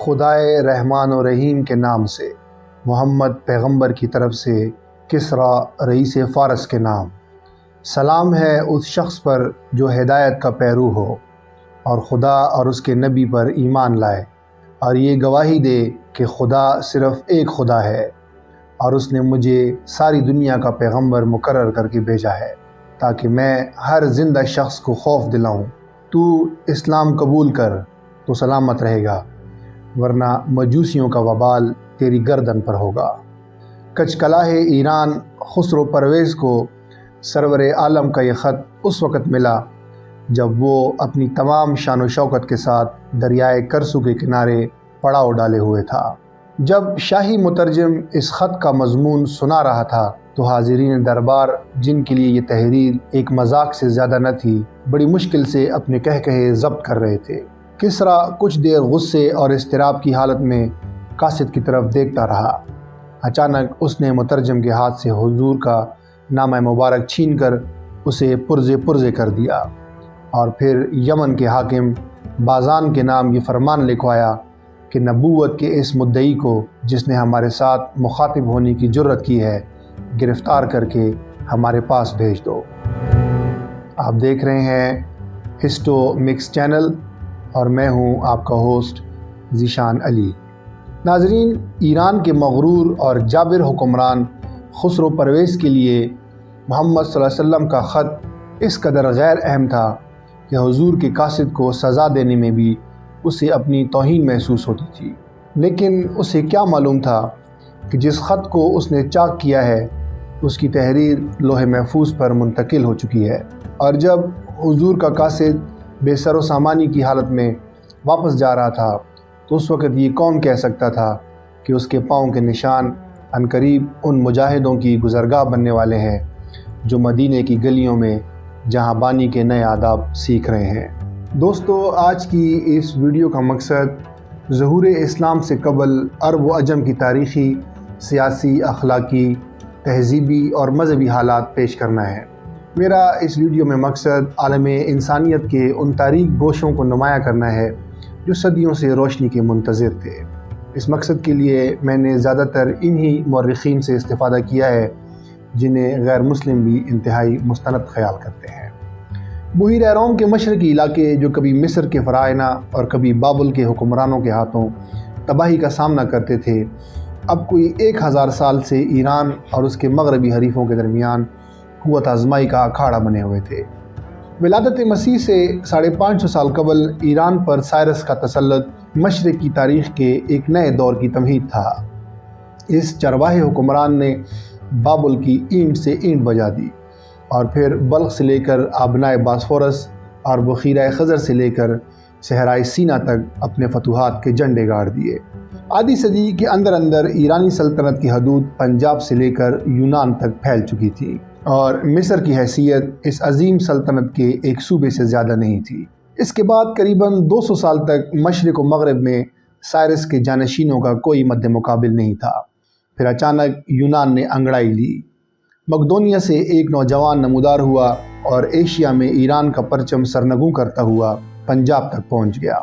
خدائے رحمان و رحیم کے نام سے، محمد پیغمبر کی طرف سے، کسریٰ رئیس فارس کے نام۔ سلام ہے اس شخص پر جو ہدایت کا پیرو ہو اور خدا اور اس کے نبی پر ایمان لائے، اور یہ گواہی دے کہ خدا صرف ایک خدا ہے، اور اس نے مجھے ساری دنیا کا پیغمبر مقرر کر کے بھیجا ہے تاکہ میں ہر زندہ شخص کو خوف دلاؤں۔ تو اسلام قبول کر تو سلامت رہے گا، ورنہ مجوسیوں کا وبال تیری گردن پر ہوگا۔ کچکلاہ ایران خسرو پرویز کو سرور عالم کا یہ خط اس وقت ملا جب وہ اپنی تمام شان و شوکت کے ساتھ دریائے کرسو کے کنارے پڑاؤ ڈالے ہوئے تھا۔ جب شاہی مترجم اس خط کا مضمون سنا رہا تھا تو حاضرین دربار، جن کے لیے یہ تحریر ایک مذاق سے زیادہ نہ تھی، بڑی مشکل سے اپنے کہے ضبط کر رہے تھے۔ کسریٰ کچھ دیر غصے اور اضطراب کی حالت میں قاصد کی طرف دیکھتا رہا۔ اچانک اس نے مترجم کے ہاتھ سے حضور کا نامہ مبارک چھین کر اسے پرزے کر دیا، اور پھر یمن کے حاکم بازان کے نام یہ فرمان لکھوایا کہ نبوت کے اس مدعی کو، جس نے ہمارے ساتھ مخاطب ہونے کی جرت کی ہے، گرفتار کر کے ہمارے پاس بھیج دو۔ آپ دیکھ رہے ہیں ہسٹو مکس چینل اور میں ہوں آپ کا ہوسٹ ذیشان علی۔ ناظرین، ایران کے مغرور اور جابر حکمران خسرو پرویز کے لیے محمد صلی اللہ علیہ وسلم کا خط اس قدر غیر اہم تھا کہ حضور کے قاصد کو سزا دینے میں بھی اسے اپنی توہین محسوس ہوتی تھی، لیکن اسے کیا معلوم تھا کہ جس خط کو اس نے چاک کیا ہے اس کی تحریر لوح محفوظ پر منتقل ہو چکی ہے، اور جب حضور کا قاصد بے سر و سامانی کی حالت میں واپس جا رہا تھا تو اس وقت یہ کون کہہ سکتا تھا کہ اس کے پاؤں کے نشان عنقریب ان مجاہدوں کی گزرگاہ بننے والے ہیں جو مدینے کی گلیوں میں جہاں بانی کے نئے آداب سیکھ رہے ہیں۔ دوستو، آج کی اس ویڈیو کا مقصد ظہور اسلام سے قبل عرب و عجم کی تاریخی، سیاسی، اخلاقی، تہذیبی اور مذہبی حالات پیش کرنا ہے۔ میرا اس ویڈیو میں مقصد عالم انسانیت کے ان تاریک گوشوں کو نمایاں کرنا ہے جو صدیوں سے روشنی کے منتظر تھے۔ اس مقصد کے لیے میں نے زیادہ تر انہی مورخین سے استفادہ کیا ہے جنہیں غیر مسلم بھی انتہائی مستند خیال کرتے ہیں۔ بحیرہ روم کے مشرقی علاقے جو کبھی مصر کے فرعونہ اور کبھی بابل کے حکمرانوں کے ہاتھوں تباہی کا سامنا کرتے تھے، اب کوئی 1000 سال سے ایران اور اس کے مغربی حریفوں کے درمیان قوت آزمائی کا اکھاڑا بنے ہوئے تھے۔ ولادت مسیح سے 550 سال قبل ایران پر سائرس کا تسلط مشرق کی تاریخ کے ایک نئے دور کی تمہید تھا۔ اس چرواہے حکمران نے بابل کی اینٹ سے اینٹ بجا دی، اور پھر بلخ سے لے کر آبنائے باسفورس اور بحیرہ خزر سے لے کر صحرائے سینا تک اپنے فتوحات کے جھنڈے گاڑ دیے۔ آدھی صدی کے اندر ایرانی سلطنت کی حدود پنجاب سے لے کر یونان تک پھیل چکی تھی، اور مصر کی حیثیت اس عظیم سلطنت کے ایک صوبے سے زیادہ نہیں تھی۔ اس کے بعد قریباً 200 سال تک مشرق و مغرب میں سائرس کے جانشینوں کا کوئی مد مقابل نہیں تھا۔ پھر اچانک یونان نے انگڑائی لی، مقدونیہ سے ایک نوجوان نمودار ہوا اور ایشیا میں ایران کا پرچم سرنگوں کرتا ہوا پنجاب تک پہنچ گیا۔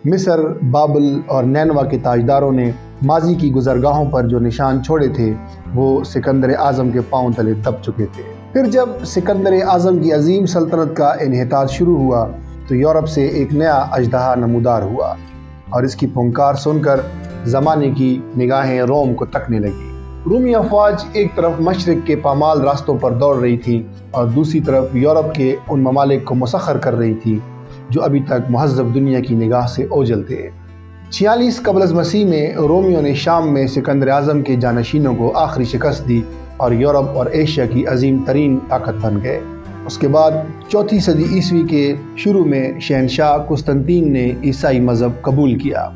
مصر، بابل اور نینوا کے تاجداروں نے ماضی کی گزرگاہوں پر جو نشان چھوڑے تھے وہ سکندر اعظم کے پاؤں تلے دب چکے تھے۔ پھر جب سکندر اعظم کی عظیم سلطنت کا انحطاط شروع ہوا تو یورپ سے ایک نیا اژدہا نمودار ہوا، اور اس کی پھنکار سن کر زمانے کی نگاہیں روم کو تکنے لگی۔ رومی افواج ایک طرف مشرق کے پامال راستوں پر دوڑ رہی تھی اور دوسری طرف یورپ کے ان ممالک کو مسخر کر رہی تھی جو ابھی تک مہذب دنیا کی نگاہ سے اوجھل تھے۔ 46 قبل از مسیح میں رومیوں نے شام میں سکندر اعظم کے جانشینوں کو آخری شکست دی اور یورپ اور ایشیا کی عظیم ترین طاقت بن گئے۔ اس کے بعد 4 صدی عیسوی کے شروع میں شہنشاہ قسطنطین نے عیسائی مذہب قبول کیا۔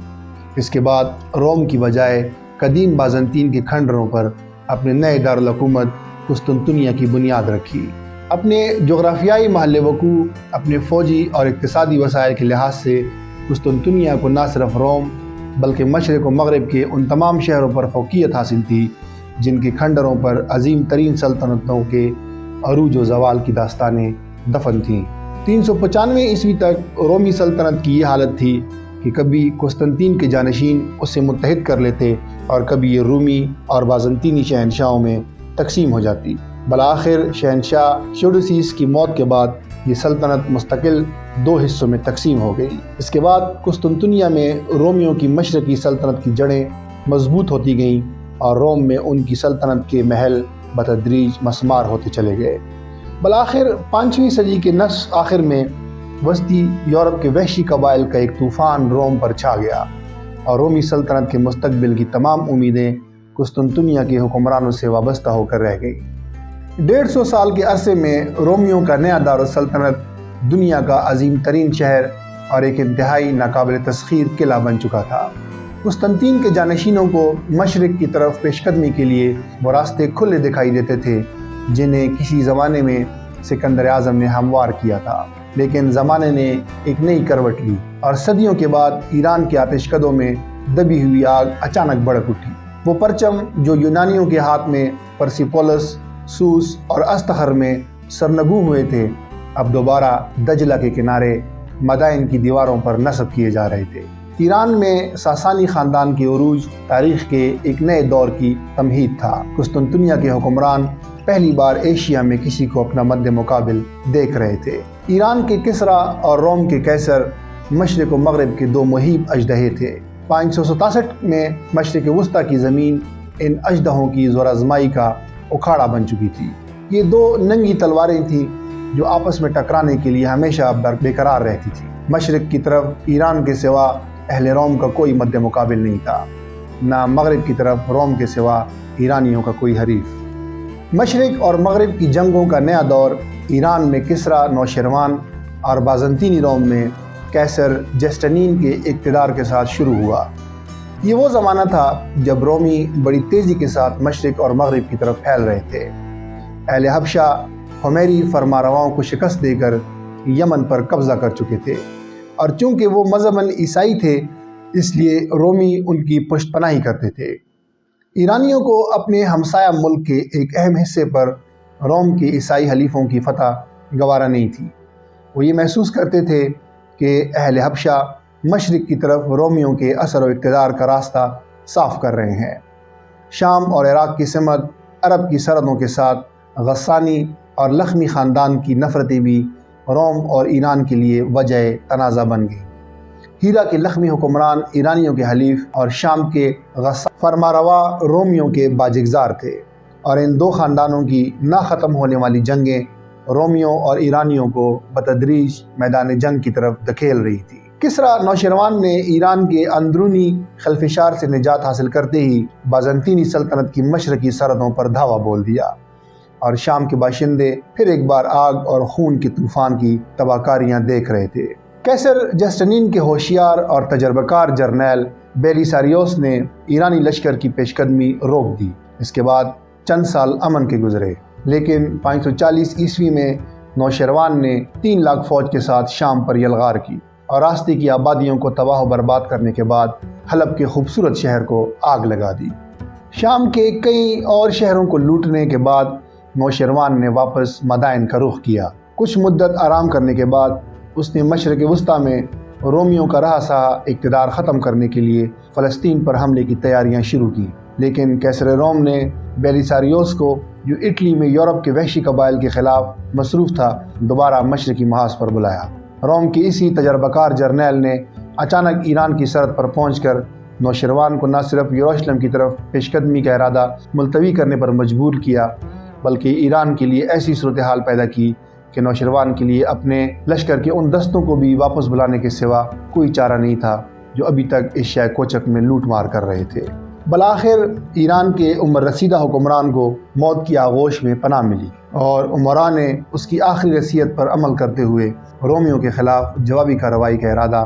اس کے بعد روم کی بجائے قدیم بازنطین کے کھنڈروں پر اپنے نئے دارالحکومت قسطنطنیہ کی بنیاد رکھی۔ اپنے جغرافیائی محل وقوع، اپنے فوجی اور اقتصادی وسائل کے لحاظ سے قسطنطنیہ کو نہ صرف روم بلکہ مشرق و مغرب کے ان تمام شہروں پر فوقیت حاصل تھی جن کے کھنڈروں پر عظیم ترین سلطنتوں کے عروج و زوال کی داستانیں دفن تھیں۔ 395 عیسوی تک رومی سلطنت کی یہ حالت تھی کہ کبھی قسطنطین کے جانشین اسے متحد کر لیتے اور کبھی یہ رومی اور بازنطینی شہنشاہوں میں تقسیم ہو جاتی۔ بالآخر شہنشاہ تھیوڈوسیس کی موت کے بعد یہ سلطنت مستقل 2 حصوں میں تقسیم ہو گئی۔ اس کے بعد قسطنطنیہ میں رومیوں کی مشرقی سلطنت کی جڑیں مضبوط ہوتی گئیں اور روم میں ان کی سلطنت کے محل بتدریج مسمار ہوتے چلے گئے۔ بالآخر 5ویں صدی کے نصف آخر میں وسطی یورپ کے وحشی قبائل کا ایک طوفان روم پر چھا گیا اور رومی سلطنت کے مستقبل کی تمام امیدیں قسطنطنیہ کے حکمرانوں سے وابستہ ہو کر رہ گئی۔ 150 سال کے عرصے میں رومیوں کا نیا دارالسلطنت دنیا کا عظیم ترین شہر اور ایک انتہائی ناقابل تسخیر قلعہ بن چکا تھا۔ قسطنطین کے جانشینوں کو مشرق کی طرف پیش قدمی کے لیے وہ راستے کھلے دکھائی دیتے تھے جنہیں کسی زمانے میں سکندر اعظم نے ہموار کیا تھا، لیکن زمانے نے ایک نئی کروٹ لی اور صدیوں کے بعد ایران کے آتش کدوں میں دبی ہوئی آگ اچانک بھڑک اٹھی۔ وہ پرچم جو یونانیوں کے ہاتھ میں پرسیپولس، سوس اور استخر میں سرنگوں ہوئے تھے، اب دوبارہ دجلہ کے کنارے مدائن کی دیواروں پر نصب کیے جا رہے تھے۔ ایران میں ساسانی خاندان کے عروج تاریخ کے ایک نئے دور کی تمہید تھا۔ قسطنطنیہ کے حکمران پہلی بار ایشیا میں کسی کو اپنا مد مقابل دیکھ رہے تھے۔ ایران کے کسرا اور روم کے قیصر مشرق و مغرب کے 2 مہیب اژدہے تھے۔ 567 میں مشرق وسطیٰ کی زمین ان اژدہوں کی زور آزمائی کا اکھاڑا بن چکی تھی۔ یہ 2 ننگی تلواریں تھیں جو آپس میں ٹکرانے کے لیے ہمیشہ برقرار رہتی تھی۔ مشرق کی طرف ایران کے سوا اہل روم کا کوئی مد مقابل نہیں تھا، نہ مغرب کی طرف روم کے سوا ایرانیوں کا کوئی حریف۔ مشرق اور مغرب کی جنگوں کا نیا دور ایران میں کسرا نوشیروان اور بازنطینی روم میں قیصر جسٹنین کے اقتدار کے ساتھ شروع ہوا۔ یہ وہ زمانہ تھا جب رومی بڑی تیزی کے ساتھ مشرق اور مغرب کی طرف پھیل رہے تھے۔ اہل حبشہ حمیری فرمانرواؤں کو شکست دے کر یمن پر قبضہ کر چکے تھے، اور چونکہ وہ مذہباً عیسائی تھے اس لیے رومی ان کی پشت پناہی کرتے تھے۔ ایرانیوں کو اپنے ہمسایہ ملک کے ایک اہم حصے پر روم کے عیسائی حلیفوں کی فتح گوارا نہیں تھی۔ وہ یہ محسوس کرتے تھے کہ اہل حبشہ مشرق کی طرف رومیوں کے اثر و اقتدار کا راستہ صاف کر رہے ہیں۔ شام اور عراق کی سمت عرب کی سرحدوں کے ساتھ غسانی اور لخمی خاندان کی نفرتیں بھی روم اور ایران کے لیے وجہ تنازع بن گئی۔ ہیرا کے لخمی حکمران ایرانیوں کے حلیف اور شام کے فرمانروا رومیوں کے باجگزار تھے، اور ان 2 خاندانوں کی نہ ختم ہونے والی جنگیں رومیوں اور ایرانیوں کو بتدریج میدان جنگ کی طرف دھکیل رہی تھی۔ کسرا نوشیروان نے ایران کے اندرونی خلفشار سے نجات حاصل کرتے ہی بازنطینی سلطنت کی مشرقی سرحدوں پر دھاوا بول دیا، اور شام کے باشندے پھر ایک بار آگ اور خون کے طوفان کی تباہکاریاں دیکھ رہے تھے۔ قیصر جسٹنین کے ہوشیار اور تجربہ کار جرنیل بیلیساریوس نے ایرانی لشکر کی پیش قدمی روک دی۔ اس کے بعد چند سال امن کے گزرے، لیکن 540 عیسوی میں نوشیروان نے 3 لاکھ فوج کے ساتھ شام پر یلغار کی اور راستے کی آبادیوں کو تباہ و برباد کرنے کے بعد حلب کے خوبصورت شہر کو آگ لگا دی۔ شام کے کئی اور شہروں کو لوٹنے کے بعد نوشیروان نے واپس مدائن کا رخ کیا۔ کچھ مدت آرام کرنے کے بعد اس نے مشرق وسطیٰ میں رومیوں کا رہا سہا اقتدار ختم کرنے کے لیے فلسطین پر حملے کی تیاریاں شروع کی، لیکن قیصر روم نے بیلیساریوس کو، جو اٹلی میں یورپ کے وحشی قبائل کے خلاف مصروف تھا، دوبارہ مشرقی محاذ پر بلایا۔ روم کے اسی تجربہ کار جرنیل نے اچانک ایران کی سرحد پر پہنچ کر نوشیروان کو نہ صرف یروشلم کی طرف پیش قدمی کا ارادہ ملتوی کرنے پر مجبور کیا، بلکہ ایران کے لیے ایسی صورتحال پیدا کی کہ نوشیروان کے لیے اپنے لشکر کے ان دستوں کو بھی واپس بلانے کے سوا کوئی چارہ نہیں تھا جو ابھی تک ایشیا کوچک میں لوٹ مار کر رہے تھے۔ بالآخر ایران کے عمر رسیدہ حکمران کو موت کی آغوش میں پناہ ملی، اور عمراء نے اس کی آخری وصیت پر عمل کرتے ہوئے رومیوں کے خلاف جوابی کارروائی کا ارادہ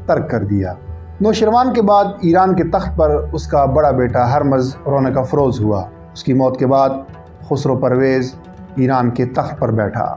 ترک کر دیا۔ نوشیروان کے بعد ایران کے تخت پر اس کا بڑا بیٹا ہرمز رونق افروز ہوا۔ اس کی موت کے بعد خسرو پرویز ایران کے تخت پر بیٹھا۔